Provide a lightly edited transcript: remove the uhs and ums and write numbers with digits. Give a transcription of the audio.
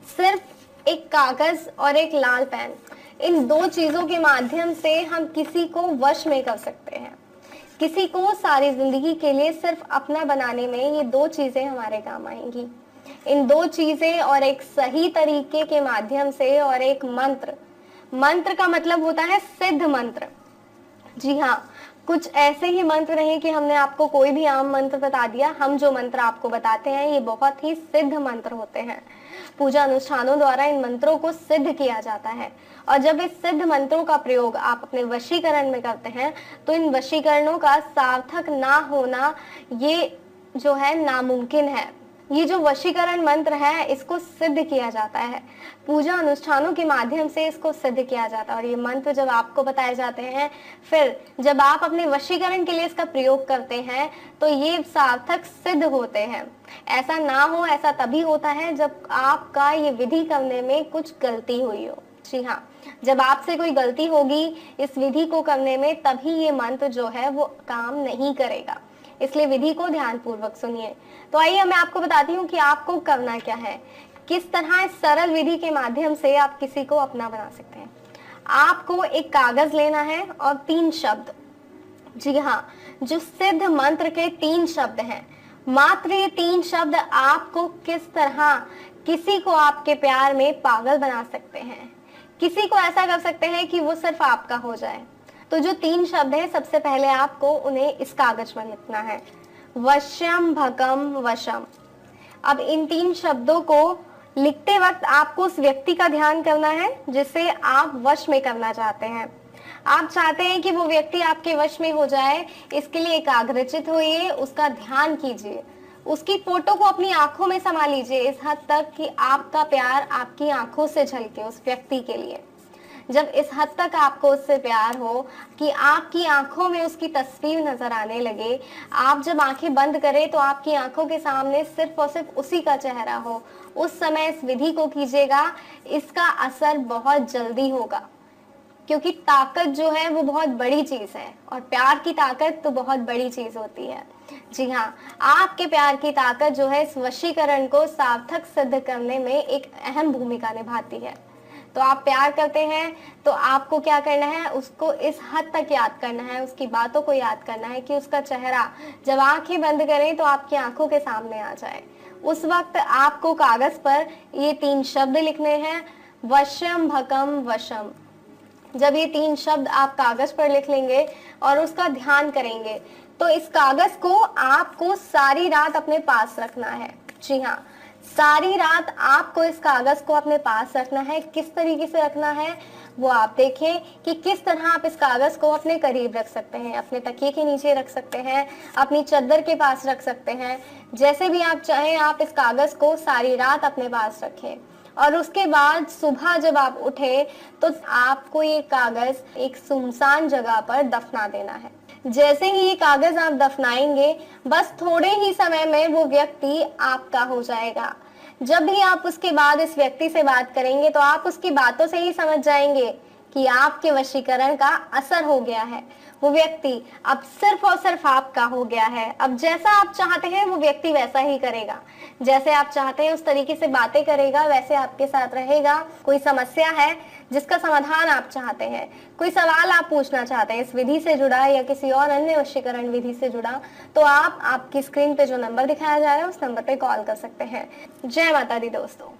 सिर्फ एक कागज और एक लाल पेन, इन दो चीजों के माध्यम से हम किसी को वश में कर सकते हैं। किसी को सारी जिंदगी के लिए सिर्फ अपना बनाने में ये दो चीजें हमारे काम आएंगी। इन दो चीजें और एक सही तरीके के माध्यम से, और एक मंत्र, मंत्र का मतलब होता है सिद्ध मंत्र। जी हाँ, कुछ ऐसे ही मंत्र नहीं कि हमने आपको कोई भी आम मंत्र बता दिया। हम जो मंत्र आपको बताते हैं ये बहुत ही सिद्ध मंत्र होते हैं। पूजा अनुष्ठानों द्वारा इन मंत्रों को सिद्ध किया जाता है, और जब इस सिद्ध मंत्रों का प्रयोग आप अपने वशीकरण में करते हैं तो इन वशीकरणों का सार्थक ना होना ये जो है नामुमकिन है। ये जो वशीकरण मंत्र है इसको सिद्ध किया जाता है, पूजा अनुष्ठानों के माध्यम से इसको सिद्ध किया जाता है। और ये मंत्र जब आपको बताए जाते हैं, फिर जब आप अपने वशीकरण के लिए इसका प्रयोग करते हैं तो ये सार्थक सिद्ध होते हैं। ऐसा ना हो, ऐसा तभी होता है जब आपका ये विधि करने में कुछ गलती हुई हो। जी हाँ, जब आपसे कोई गलती होगी इस विधि को करने में, तभी ये मंत्र जो है वो काम नहीं करेगा। इसलिए विधि को ध्यान पूर्वक सुनिए। तो आइए मैं आपको बताती हूँ कि आपको करना क्या है, किस तरह इस सरल विधि के माध्यम से आप किसी को अपना बना सकते हैं। आपको एक कागज लेना है और 3 शब्द, जी हाँ, जो सिद्ध मंत्र के 3 शब्द हैं। मात्र ये 3 शब्द आपको किस तरह किसी को आपके प्यार में पागल बना सकते हैं, किसी को ऐसा कर सकते हैं कि वो सिर्फ आपका हो जाए। तो जो 3 शब्द हैं, सबसे पहले आपको उन्हें इस कागज में लिखना है, वश्यम भकम वशम। अब इन 3 शब्दों को लिखते वक्त आपको उस व्यक्ति का ध्यान करना है जिसे आप वश में करना चाहते हैं। आप चाहते हैं कि वो व्यक्ति आपके वश में हो जाए, इसके लिए एकाग्रचित होइए, उसका ध्यान कीजिए, उसकी फोटो को अपनी आंखों में समा लीजिए इस हद तक कि आपका प्यार आपकी आंखों से झलके उस व्यक्ति के लिए। जब इस हद तक आपको उससे प्यार हो कि आपकी आंखों में उसकी तस्वीर नजर आने लगे, आप जब आंखें बंद करें तो आपकी आंखों के सामने सिर्फ और सिर्फ उसी का चेहरा हो, उस समय इस विधि को कीजिएगा। इसका असर बहुत जल्दी होगा, क्योंकि ताकत जो है वो बहुत बड़ी चीज है, और प्यार की ताकत तो बहुत बड़ी चीज होती है। जी हाँ, आपके प्यार की ताकत जो है इस वशीकरण को सार्थक सिद्ध करने में एक अहम भूमिका निभाती है। तो आप प्यार करते हैं तो आपको क्या करना है, उसको इस हद तक याद करना है, उसकी बातों को याद करना है कि उसका चेहरा जब आंखें बंद करें तो आपकी आंखों के सामने आ जाए। उस वक्त आपको कागज पर ये 3 शब्द लिखने हैं, वश्यम भकम वशम। जब ये 3 शब्द आप कागज पर लिख लेंगे और उसका ध्यान करेंगे, तो इस कागज को आपको सारी रात अपने पास रखना है। जी हाँ, सारी रात आपको इस कागज को अपने पास रखना है। किस तरीके से रखना है वो आप देखें कि किस तरह आप इस कागज को अपने करीब रख सकते हैं, अपने तकिए के नीचे रख सकते हैं, अपनी चादर के पास रख सकते हैं, जैसे भी आप चाहें आप इस कागज को सारी रात अपने पास रखें। और उसके बाद सुबह जब आप उठे तो आपको ये कागज एक सुनसान जगह पर दफना देना है। जैसे ही ये कागज आप दफनाएंगे, बस थोड़े ही समय में वो व्यक्ति आपका हो जाएगा। जब भी आप उसके बाद इस व्यक्ति से बात करेंगे तो आप उसकी बातों से ही समझ जाएंगे कि आपके वशीकरण का असर हो गया है। वो व्यक्ति अब सिर्फ और सिर्फ आपका हो गया है। अब जैसा आप चाहते हैं वो व्यक्ति वैसा ही करेगा, जैसे आप चाहते हैं उस तरीके से बातें करेगा, वैसे आपके साथ रहेगा। कोई समस्या है जिसका समाधान आप चाहते हैं, कोई सवाल आप पूछना चाहते हैं इस विधि से जुड़ा या किसी और अन्य वशीकरण विधि से जुड़ा, तो आप आपकी स्क्रीन पे जो नंबर दिखाया जा रहा है उस नंबर पे कॉल कर सकते हैं। जय माता दी दोस्तों।